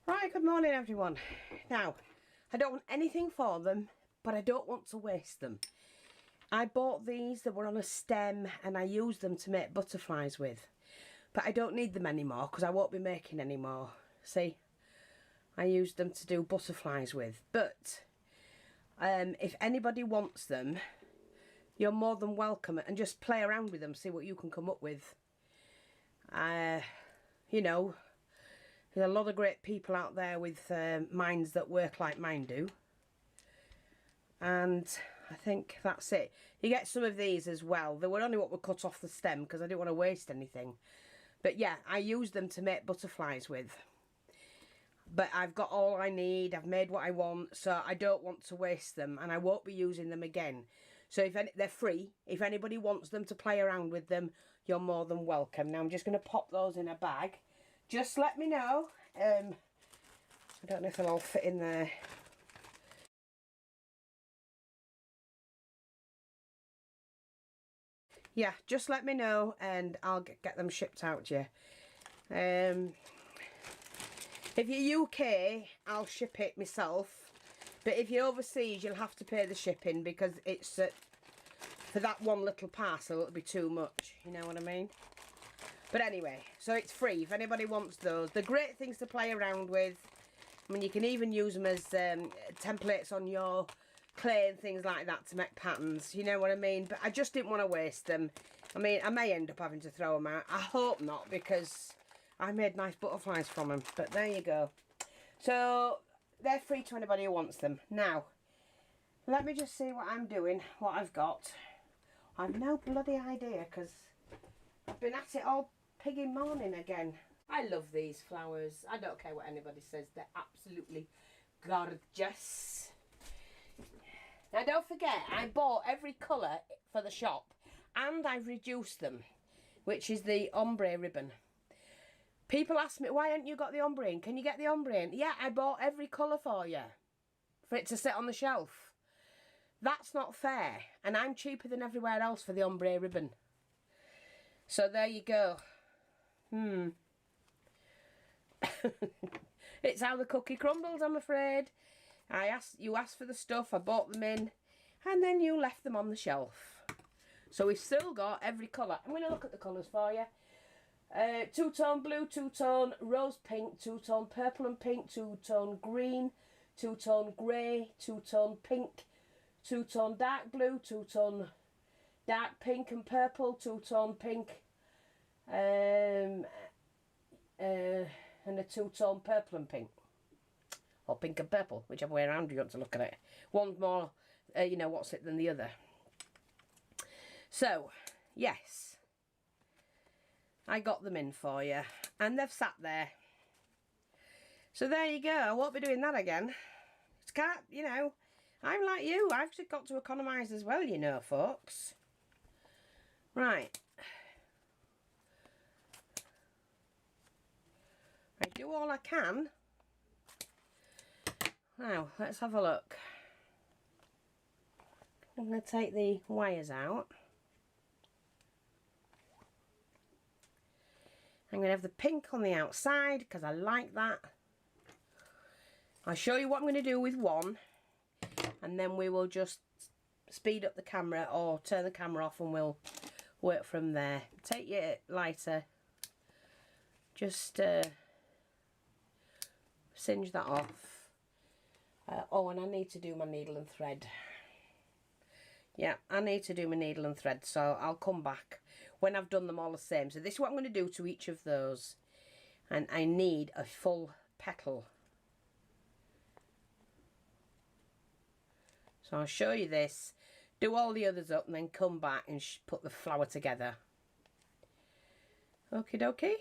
Right, good morning everyone. Now, I don't want anything for them, but I don't want to waste them. I bought these that were on a stem and I used them to make butterflies with. But I don't need them anymore because I won't be making any more. See? I used them to do butterflies with. But if anybody wants them, you're more than welcome, and just play around with them, see what you can come up with. You know, there's a lot of great people out there with minds that work like mine do. And I think that's it. You get some of these as well. They were only what were cut off the stem because I didn't want to waste anything. But yeah, I used them to make butterflies with. But I've got all I need. I've made what I want. So I don't want to waste them. And I won't be using them again. So if they're free. If anybody wants them to play around with them, you're more than welcome. Now I'm just going to pop those in a bag. Just let me know. I don't know if they'll all fit in there. Yeah, just let me know and I'll get them shipped out to you. If you're UK, I'll ship it myself. But if you're overseas, you'll have to pay the shipping because it's for that one little parcel, it'll be too much. You know what I mean? But anyway, so it's free if anybody wants those. They're great things to play around with. I mean, you can even use them as templates on your clay and things like that to make patterns. You know what I mean? But I just didn't want to waste them. I mean, I may end up having to throw them out. I hope not, because I made nice butterflies from them. But there you go. So they're free to anybody who wants them. Now, let me just see what I'm doing, what I've got. I've no bloody idea because I've been at it all piggy morning again. I love these flowers. I don't care what anybody says. They're absolutely gorgeous. Now don't forget, I bought every colour for the shop and I've reduced them, which is the ombre ribbon. People ask me, why haven't you got the ombre in? Can you get the ombre in? Yeah, I bought every colour for you, for it to sit on the shelf. That's not fair, and I'm cheaper than everywhere else for the ombre ribbon. So there you go. It's how the cookie crumbles, I'm afraid. You asked for the stuff, I bought them in, and then you left them on the shelf. So we've still got every colour. I'm going to look at the colours for you. Two-tone blue, two-tone rose pink, two-tone purple and pink, two-tone green, two-tone grey, two-tone pink, two-tone dark blue, two-tone dark pink and purple, two-tone pink, and a two-tone purple and pink. Or pink and purple, whichever way around you want to look at it. One's more, you know, what's it than the other. So, yes. I got them in for you. And they've sat there. So there you go. I won't be doing that again. It's can't, you know, I'm like you. I've just got to economise as well, you know, folks. Right. I do all I can. Now, let's have a look. I'm going to take the wires out. I'm going to have the pink on the outside because I like that. I'll show you what I'm going to do with one, and then we will just speed up the camera or turn the camera off and we'll work from there. Take your lighter, just singe that off. Oh, and I need to do my needle and thread. Yeah, I need to do my needle and thread, so I'll come back when I've done them all the same. So this is what I'm going to do to each of those. And I need a full petal. So I'll show you this, do all the others up, and then come back and put the flower together. Okie dokie.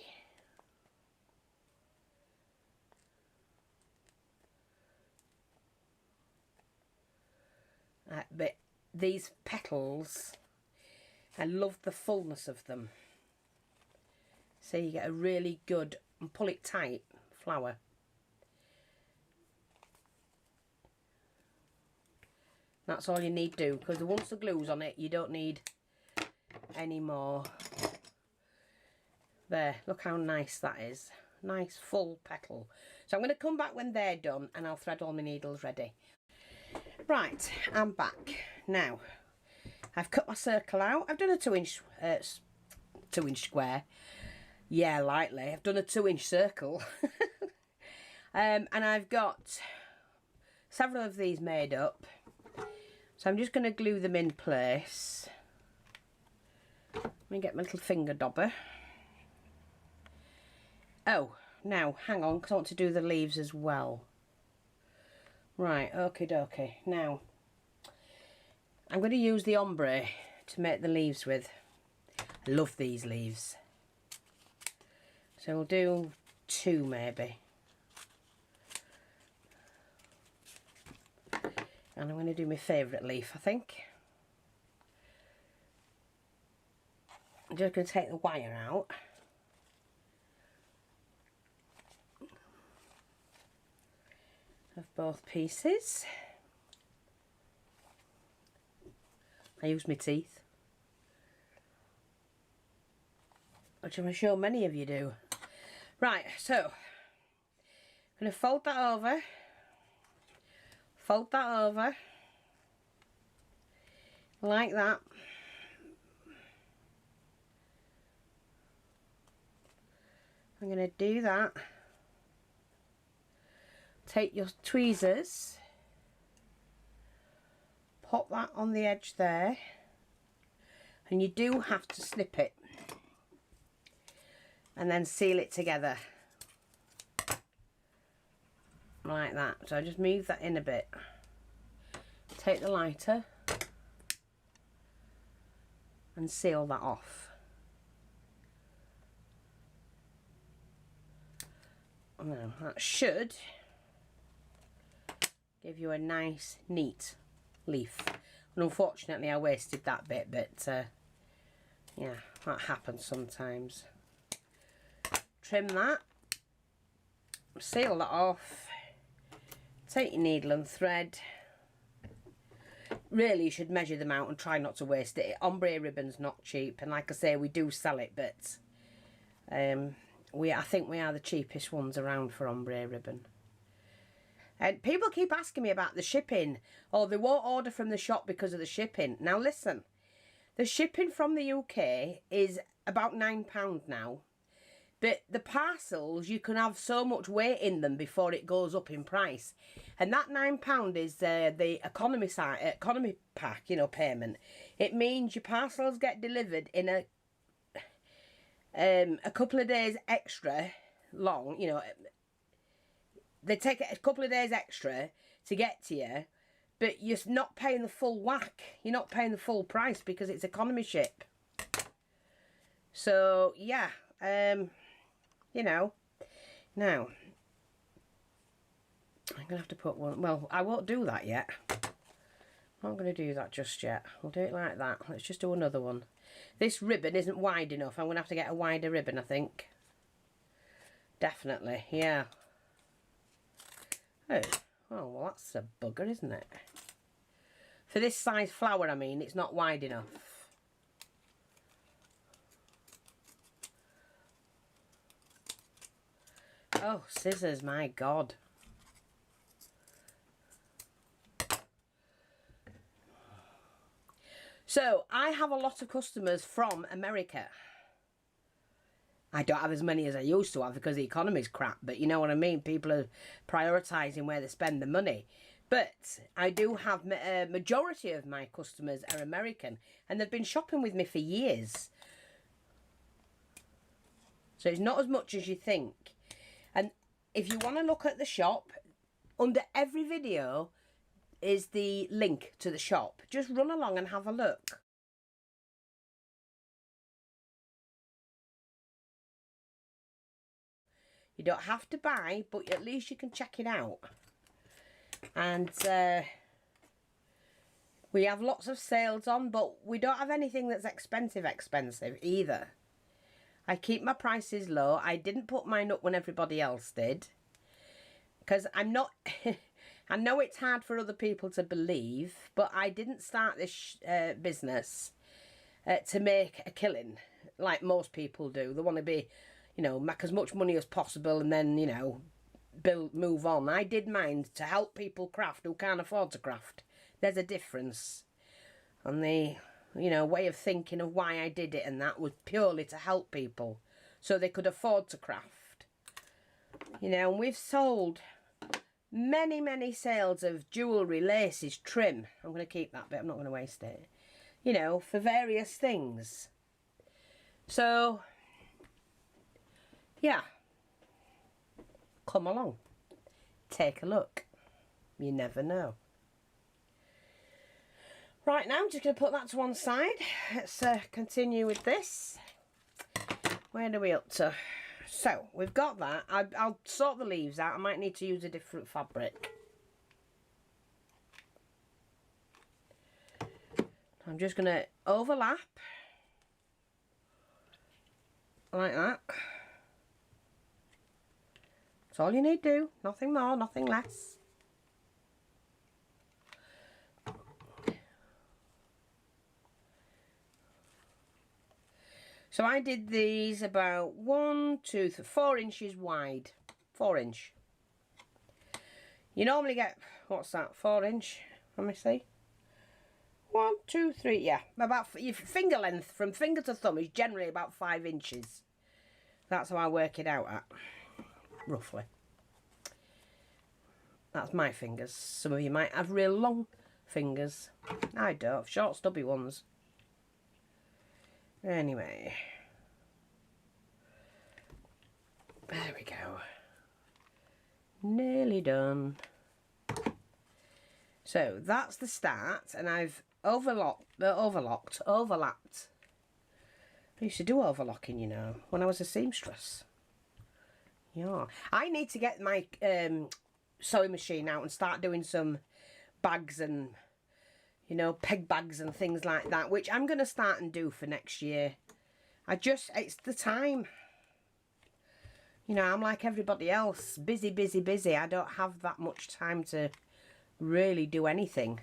But these petals, I love the fullness of them. So you get a really good, and pull it tight, flower. That's all you need to do, because once the glue's on it, you don't need any more. There, look how nice that is. nice full petal. So I'm going to come back when they're done and I'll thread all my needles ready. Right, I'm back. Now, I've cut my circle out. I've done a 2-inch square. Yeah, lightly. I've done a 2-inch circle. And I've got several of these made up. So I'm just going to glue them in place. Let me get my little finger dobber. Oh, now, hang on, because I want to do the leaves as well. Right, okie dokie. Now, I'm going to use the ombre to make the leaves with. I love these leaves. So we'll do 2 maybe. And I'm going to do my favourite leaf, I think. I'm just going to take the wire out. Of both pieces. I use my teeth, which I'm sure many of you do. Right, so I'm going to fold that over, like that. I'm going to do that. Take your tweezers, pop that on the edge there, and you do have to snip it and then seal it together like that. So I just move that in a bit, take the lighter and seal that off. Now that should give you a nice neat leaf, and unfortunately I wasted that bit, but yeah, that happens sometimes. Trim that, seal that off, take your needle and thread. Really you should measure them out and try not to waste it. Ombre ribbon's not cheap, and like I say, we do sell it, but I think we are the cheapest ones around for ombre ribbon. And people keep asking me about the shipping. Oh, they won't order from the shop because of the shipping. Now listen, the shipping from the UK is about £9 now. But the parcels, you can have so much weight in them before it goes up in price. And that £9 is the economy pack, you know, payment. It means your parcels get delivered in a couple of days extra long, you know. They take a couple of days extra to get to you, but you're not paying the full whack. You're not paying the full price because it's economy ship. So, yeah, you know. Now, I'm going to have to put one. Well, I won't do that yet. I'm not going to do that just yet. We'll do it like that. Let's just do another one. This ribbon isn't wide enough. I'm going to have to get a wider ribbon, I think. Definitely, yeah. Oh, well, that's a bugger, isn't it? For this size flower, I mean, it's not wide enough. Oh, scissors, my God. So, I have a lot of customers from America. I don't have as many as I used to have because the economy's crap, but you know what I mean? People are prioritising where they spend the money. But I do have a majority of my customers are American, and they've been shopping with me for years. So it's not as much as you think. And if you want to look at the shop, under every video is the link to the shop. Just run along and have a look. You don't have to buy, but at least you can check it out. And we have lots of sales on, but we don't have anything that's expensive either. I keep my prices low. I didn't put mine up when everybody else did, because I'm not... I know it's hard for other people to believe, but I didn't start this business to make a killing like most people do. They want to be, you know, make as much money as possible and then, you know, move on. I did mine to help people craft who can't afford to craft. There's a difference. And the, you know, way of thinking of why I did it and that was purely to help people so they could afford to craft. You know, and we've sold many, many sales of jewellery, laces, trim. I'm going to keep that bit, I'm not going to waste it. You know, for various things. So, yeah. Come along. Take a look. You never know. Right, now I'm just going to put that to one side. Let's continue with this. Where are we up to? So, we've got that. I'll sort the leaves out. I might need to use a different fabric. I'm just going to overlap. Like that. That's all you need to do. Nothing more, nothing less. So I did these about 1, 2, 3, 4 inches wide. 4 inch. You normally get, what's that, 4 inch? Let me see. 1, 2, 3, yeah. About your finger length from finger to thumb is generally about 5 inches. That's how I work it out at, roughly. That's my fingers. Some of you might have real long fingers. I don't, short stubby ones. Anyway, there we go. Nearly done. So that's the start, and I've overlapped. I used to do overlocking, you know, when I was a seamstress. Yeah, I need to get my sewing machine out and start doing some bags and, you know, peg bags and things like that, which I'm going to start and do for next year. It's the time. You know, I'm like everybody else, busy, busy, busy. I don't have that much time to really do anything.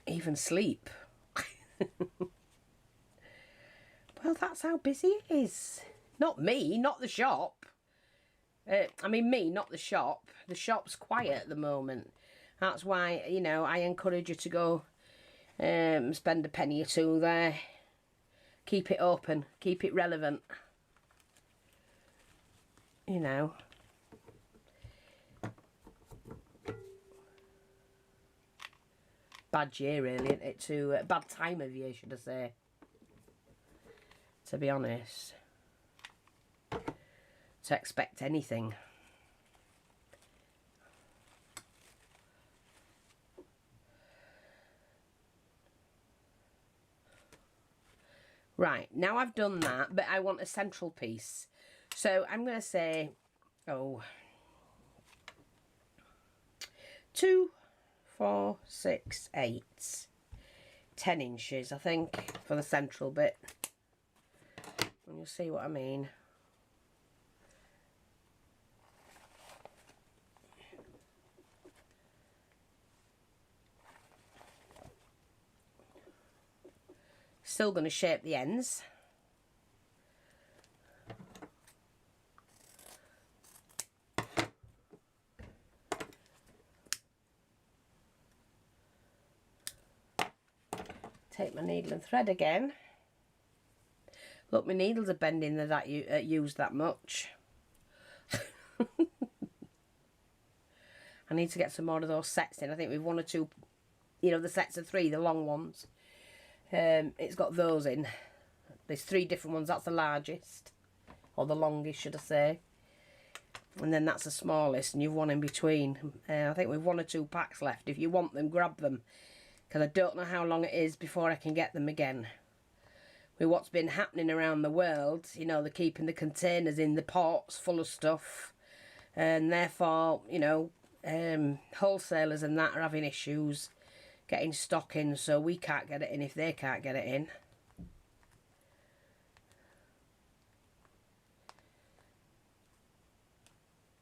Even sleep. Well, that's how busy it is. Not me, not the shop. I mean me, not the shop. The shop's quiet at the moment. That's why, you know, I encourage you to go spend a penny or two there. Keep it open. Keep it relevant. You know. Bad year, really, isn't it? Bad time of year, should I say. To be honest. To expect anything. Right, now I've done that, but I want a central piece. So I'm going to say, 2, 4, 6, 8, 10 inches, I think, for the central bit. And you'll see what I mean. Still going to shape the ends. Take my needle and thread again. Look, my needles are bending that used that much. I need to get some more of those sets in. I think we've 1 or 2, you know, the sets of 3, the long ones. It's got those in. There's 3 different ones. That's the largest, or the longest, should I say. And then that's the smallest, and you've 1 in between. I think we've 1 or 2 packs left. If you want them, grab them, because I don't know how long it is before I can get them again. With what's been happening around the world, you know, they're keeping the containers in the ports full of stuff, and therefore, you know, wholesalers and that are having issues getting stock in, so we can't get it in if they can't get it in.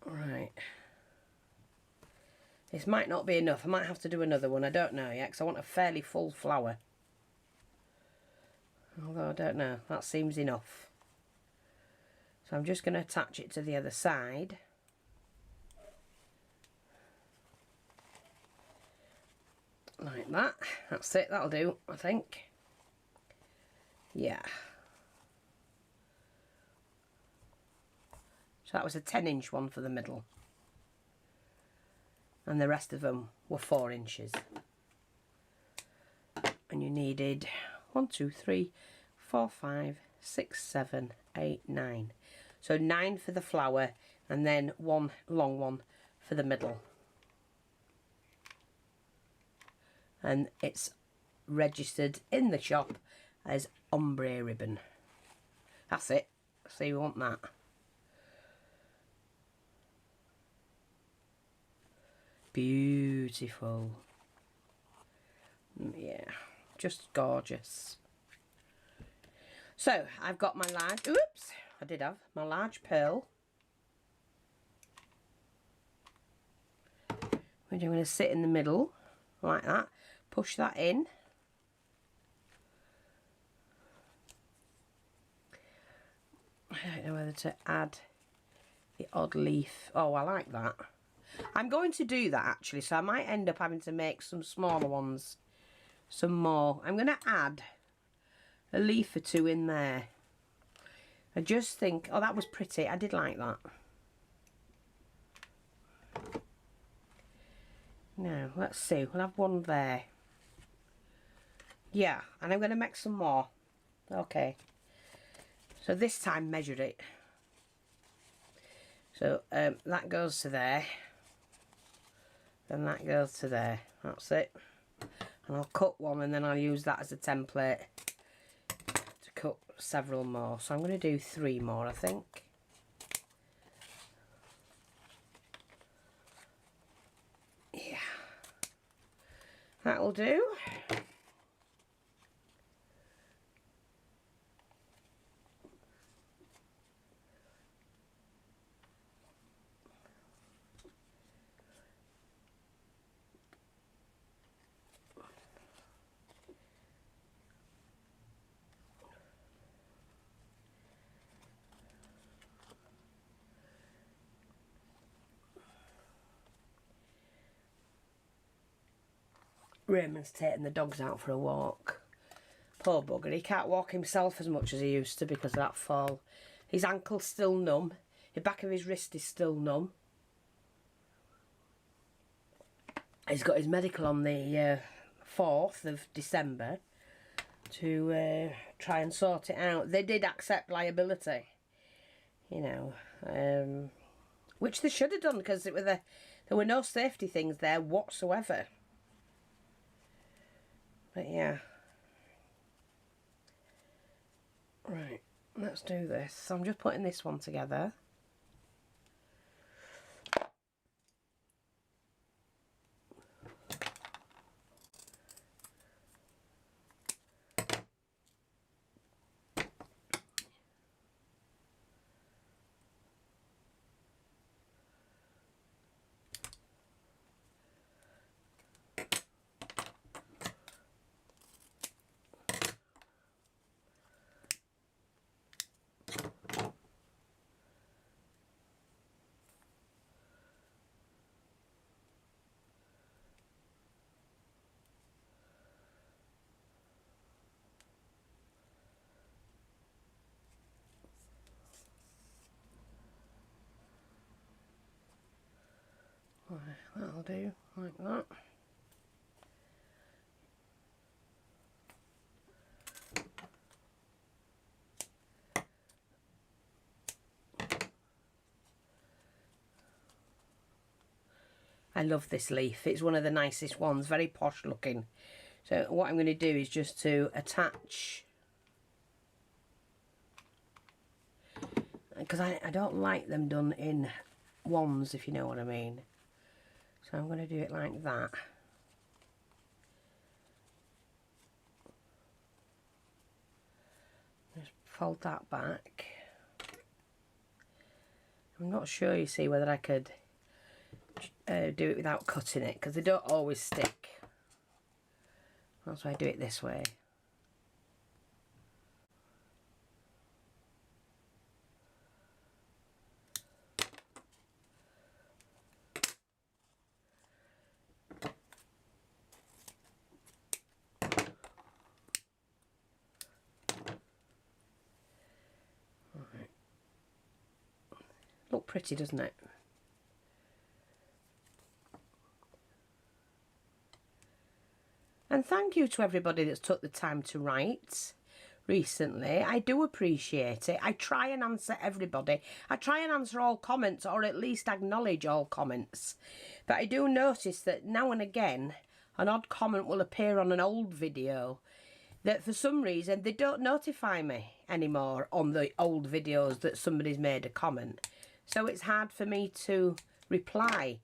Right. This might not be enough. I might have to do another one. I don't know yet, because I want a fairly full flower. Although I don't know, that seems enough. So I'm just going to attach it to the other side. Like that. That's it, that'll do, I think. Yeah. So that was a 10-inch one for the middle. And the rest of them were 4 inches. And you needed 1, 2, 3, 4, 5, 6, 7, 8, 9. So 9 for the flower and then 1 long one for the middle. And it's registered in the shop as ombre ribbon. That's it. So you want that. Beautiful. Yeah, just gorgeous. So I've got my large, oops, I did have my large pearl, which I'm going to sit in the middle like that, push that in. I don't know whether to add the odd leaf. Oh, I like that. I'm going to do that actually, so I might end up having to make some smaller ones, some more. I'm going to add a leaf or 2 in there. I just think, oh, that was pretty. I did like that. Now, let's see. We'll have one there. Yeah, and I'm going to make some more. Okay. So this time measured it. So that goes to there. And that goes to there. That's it. And I'll cut one and then I'll use that as a template to cut several more. So I'm going to do 3 more, I think. Yeah. That'll do. Raymond's taking the dogs out for a walk. Poor bugger, he can't walk himself as much as he used to because of that fall. His ankle's still numb. The back of his wrist is still numb. He's got his medical on the 4th of December to try and sort it out. They did accept liability, you know, which they should have done because there were no safety things there whatsoever. But yeah. Right, let's do this. So I'm just putting this one together. That'll do, like that. I love this leaf. It's one of the nicest ones, very posh looking. So what I'm going to do is just to attach, because I don't like them done in ones, if you know what I mean. So I'm going to do it like that. Just fold that back. I'm not sure, you see, whether I could do it without cutting it, because they don't always stick. That's why I do it this way. Look pretty, doesn't it? And thank you to everybody that's took the time to write recently. I do appreciate it. I try and answer everybody. I try and answer all comments, or at least acknowledge all comments. But I do notice that now and again an odd comment will appear on an old video that for some reason they don't notify me anymore on the old videos that somebody's made a comment. So it's hard for me to reply.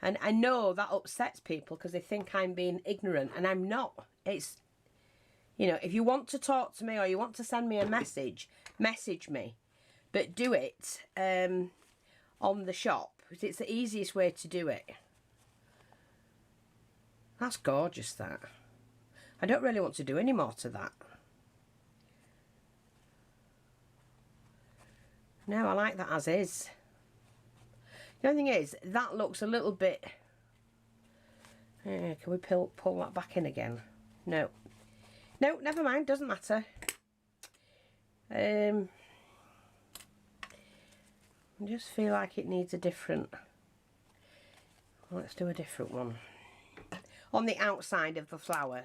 And I know that upsets people because they think I'm being ignorant, and I'm not. It's, you know, if you want to talk to me or you want to send me a message, message me. But do it on the shop. It's the easiest way to do it. That's gorgeous, that. I don't really want to do any more to that. No, I like that as is. The only thing is, that looks a little bit... can we pull that back in again? No. No, never mind, doesn't matter. I just feel like it needs a different... Let's do a different one. On the outside of the flower.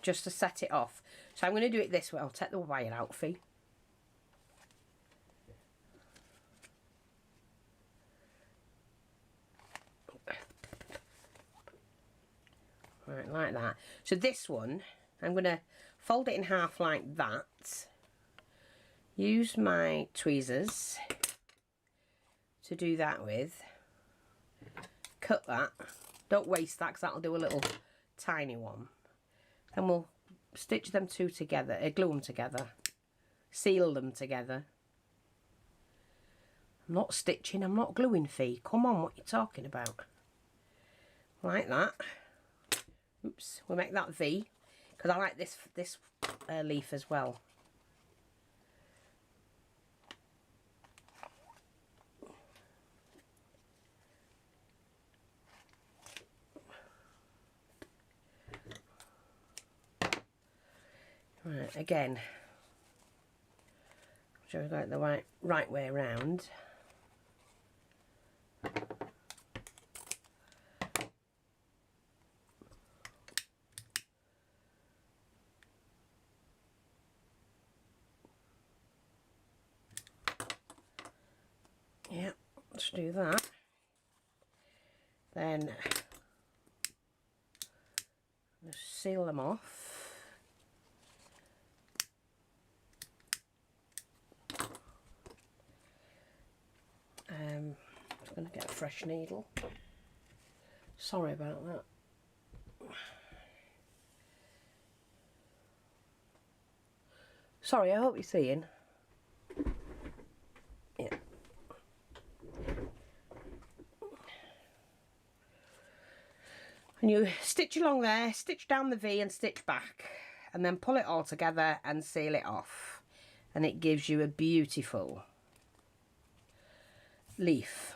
Just to set it off. So I'm going to do it this way. I'll take the wire out for you. Right, like that. So this one, I'm going to fold it in half like that. Use my tweezers to do that with. Cut that. Don't waste that because that'll do a little tiny one. And we'll stitch them two together, glue them together, seal them together. I'm not stitching, I'm not gluing, Fee. Come on, what are you talking about? Like that. Oops, we'll make that V, because I like this leaf as well. Right, again, sure we got it the right way around. Yeah, let's do that. Then just seal them off. I'm going to get a fresh needle. Sorry about that. Sorry, I hope you're seeing. Yeah. And you stitch along there, stitch down the V and stitch back, and then pull it all together and seal it off. And it gives you a beautiful leaf.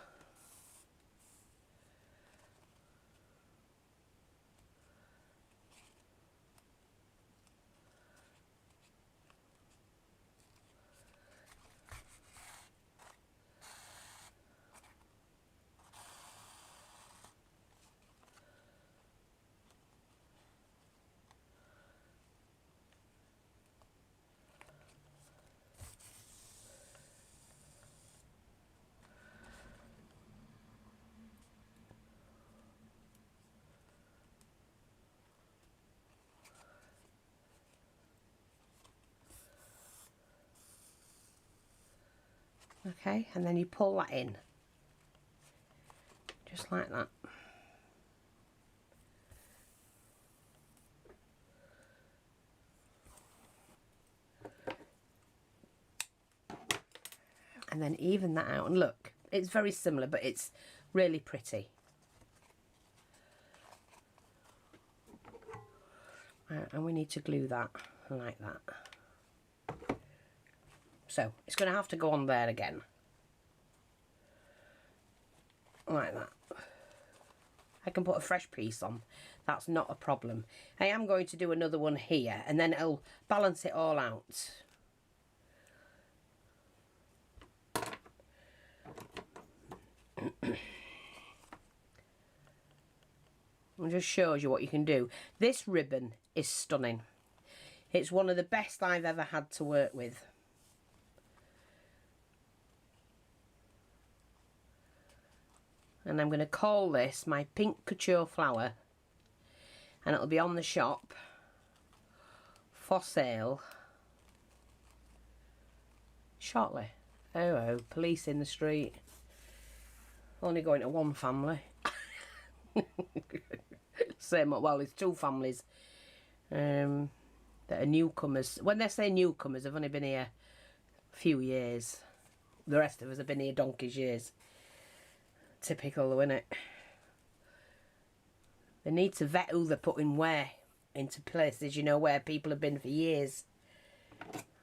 Okay, and then you pull that in, just like that. And then even that out, and look, it's very similar, but it's really pretty. And we need to glue that like that. So it's going to have to go on there again. Like that. I can put a fresh piece on. That's not a problem. I am going to do another one here, and then it'll balance it all out. It just shows you what you can do. This ribbon is stunning. It's one of the best I've ever had to work with. And I'm going to call this my pink couture flower, and it'll be on the shop for sale shortly. Oh, police in the street. Only going to one family. Same, well, it's two families that are newcomers. When they say newcomers, they've only been here a few years. The rest of us have been here donkey's years. Typical though, innit? They need to vet who they're putting where into places, you know, where people have been for years.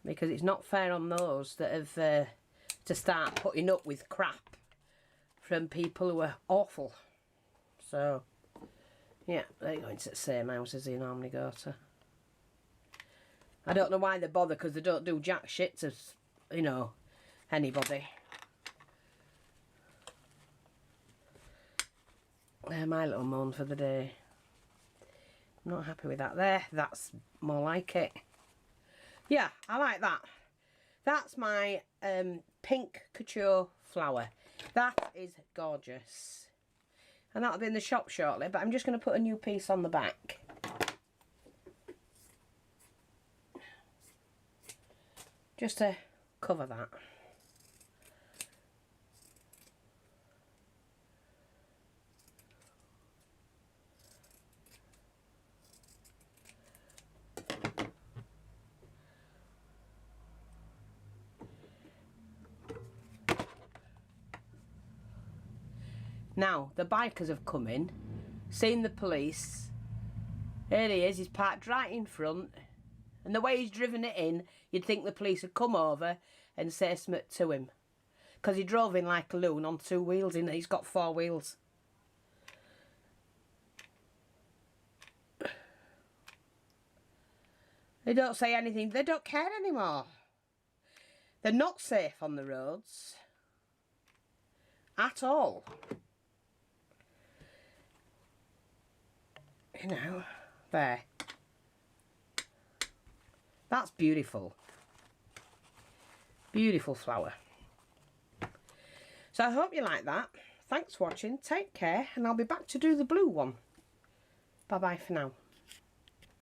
Because it's not fair on those that have to start putting up with crap from people who are awful. So, yeah, they're going to the same house as they normally go to. I don't know why they bother, because they don't do jack shit to, you know, anybody. My little moan for the day. I'm not happy with that there. That's more like it. Yeah, I like that. That's my pink couture flower. That is gorgeous. And that'll be in the shop shortly, but I'm just going to put a new piece on the back. Just to cover that. Now, the bikers have come in, seen the police. Here he is, he's parked right in front. And the way he's driven it in, you'd think the police had come over and say something to him. Because he drove in like a loon on two wheels, and he's got four wheels. They don't say anything, they don't care anymore. They're not safe on the roads. At all. You know, there. That's beautiful. Beautiful flower. So I hope you like that. Thanks for watching. Take care, and I'll be back to do the blue one. Bye bye for now.